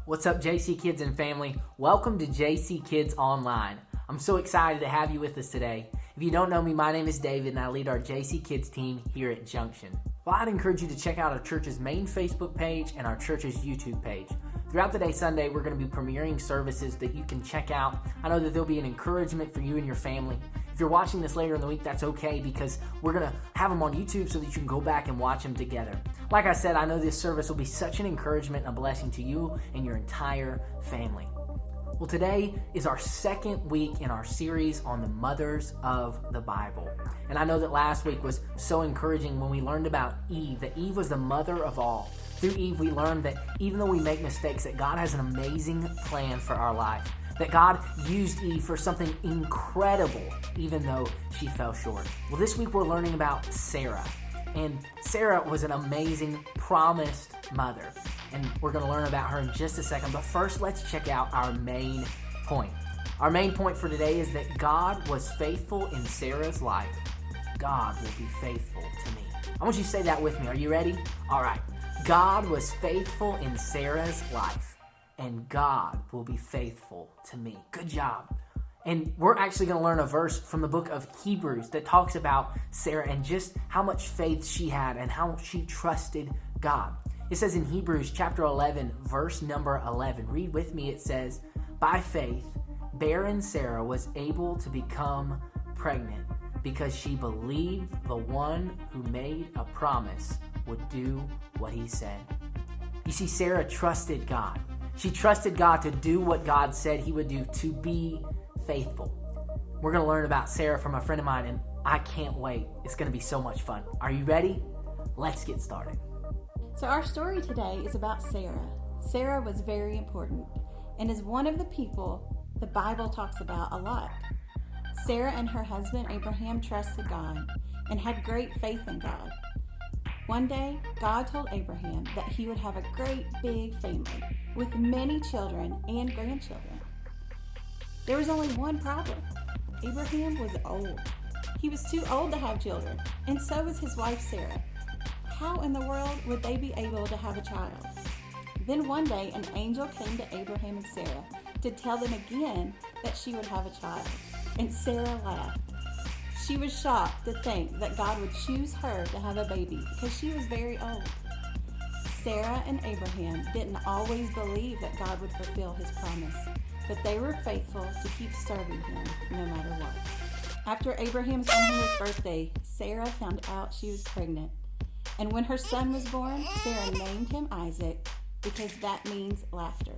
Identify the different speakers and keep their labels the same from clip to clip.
Speaker 1: What's up, JC Kids and family? Welcome to JC Kids Online. I'm so excited to have you with us today. If you don't know me, my name is David and I lead our JC Kids team here at Junction. Well, I'd encourage you to check out our church's main Facebook page and our church's YouTube page. Throughout the day Sunday, we're going to be premiering services that you can check out. I know that there'll be an encouragement for you and your family. If you're watching this later in the week, that's okay because we're going to have them on YouTube so that you can go back and watch them together. Like I said, I know this service will be such an encouragement and a blessing to you and your entire family. Well, today is our second week in our series on the mothers of the Bible. And I know that last week was so encouraging when we learned about Eve, that Eve was the mother of all. Through Eve, we learned that even though we make mistakes, that God has an amazing plan for our life. That God used Eve for something incredible, even though she fell short. Well, this week we're learning about Sarah. And Sarah was an amazing, promised mother. And we're going to learn about her in just a second. But first, let's check out our main point. Our main point for today is that God was faithful in Sarah's life. God will be faithful to me. I want you to say that with me. Are you ready? All right. God was faithful in Sarah's life. And God will be faithful to me. Good job. And we're actually going to learn a verse from the book of Hebrews that talks about Sarah and just how much faith she had and how she trusted God. It says in Hebrews chapter 11, verse number 11, read with me, it says, "By faith, barren Sarah was able to become pregnant because she believed the one who made a promise would do what he said." You see, Sarah trusted God. She trusted God to do what God said he would do, to be faithful. We're going to learn about Sarah from a friend of mine, and I can't wait. It's going to be so much fun. Are you ready? Let's get started.
Speaker 2: So our story today is about Sarah. Sarah was very important and is one of the people the Bible talks about a lot. Sarah and her husband Abraham trusted God and had great faith in God. One day, God told Abraham that he would have a great big family with many children and grandchildren. There was only one problem. Abraham was old. He was too old to have children, and so was his wife Sarah. How in the world would they be able to have a child? Then one day, an angel came to Abraham and Sarah to tell them again that she would have a child, and Sarah laughed. She was shocked to think that God would choose her to have a baby because she was very old. Sarah and Abraham didn't always believe that God would fulfill his promise, but they were faithful to keep serving him no matter what. After Abraham's 100th birthday, Sarah found out she was pregnant. And when her son was born, Sarah named him Isaac because that means laughter.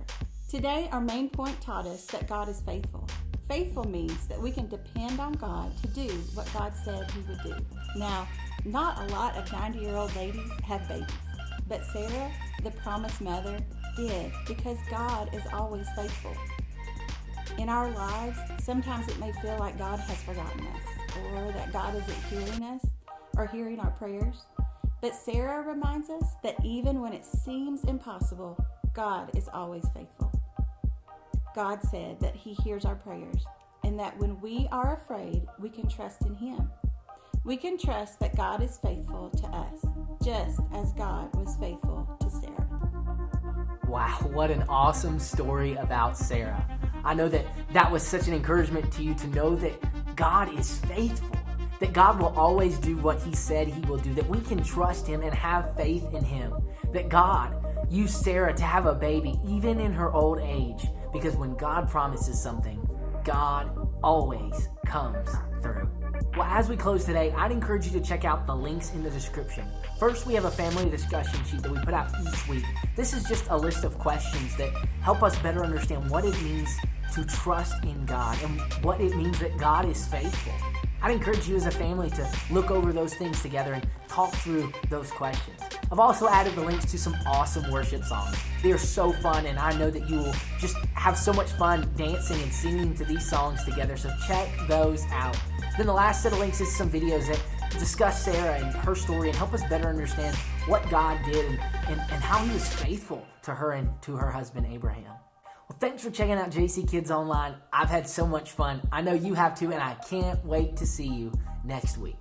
Speaker 2: Today, our main point taught us that God is faithful. Faithful means that we can depend on God to do what God said he would do. Now, not a lot of 90-year-old ladies have babies, but Sarah, the promised mother, did because God is always faithful. In our lives, sometimes it may feel like God has forgotten us or that God isn't hearing us or hearing our prayers. But Sarah reminds us that even when it seems impossible, God is always faithful. God said that he hears our prayers and that when we are afraid, we can trust in him. We can trust that God is faithful to us, just as God was faithful to Sarah.
Speaker 1: Wow, what an awesome story about Sarah. I know that was such an encouragement to you to know that God is faithful, that God will always do what he said he will do, that we can trust him and have faith in him, that God used Sarah to have a baby even in her old age, because when God promises something, God always comes through. Well, as we close today, I'd encourage you to check out the links in the description. First, we have a family discussion sheet that we put out each week. This is just a list of questions that help us better understand what it means to trust in God and what it means that God is faithful. I'd encourage you as a family to look over those things together and talk through those questions. I've also added the links to some awesome worship songs. They are so fun, and I know that you will just have so much fun dancing and singing to these songs together, so check those out. Then the last set of links is some videos that discuss Sarah and her story and help us better understand what God did and how he was faithful to her and to her husband Abraham. Well, thanks for checking out JC Kids Online. I've had so much fun. I know you have too, and I can't wait to see you next week.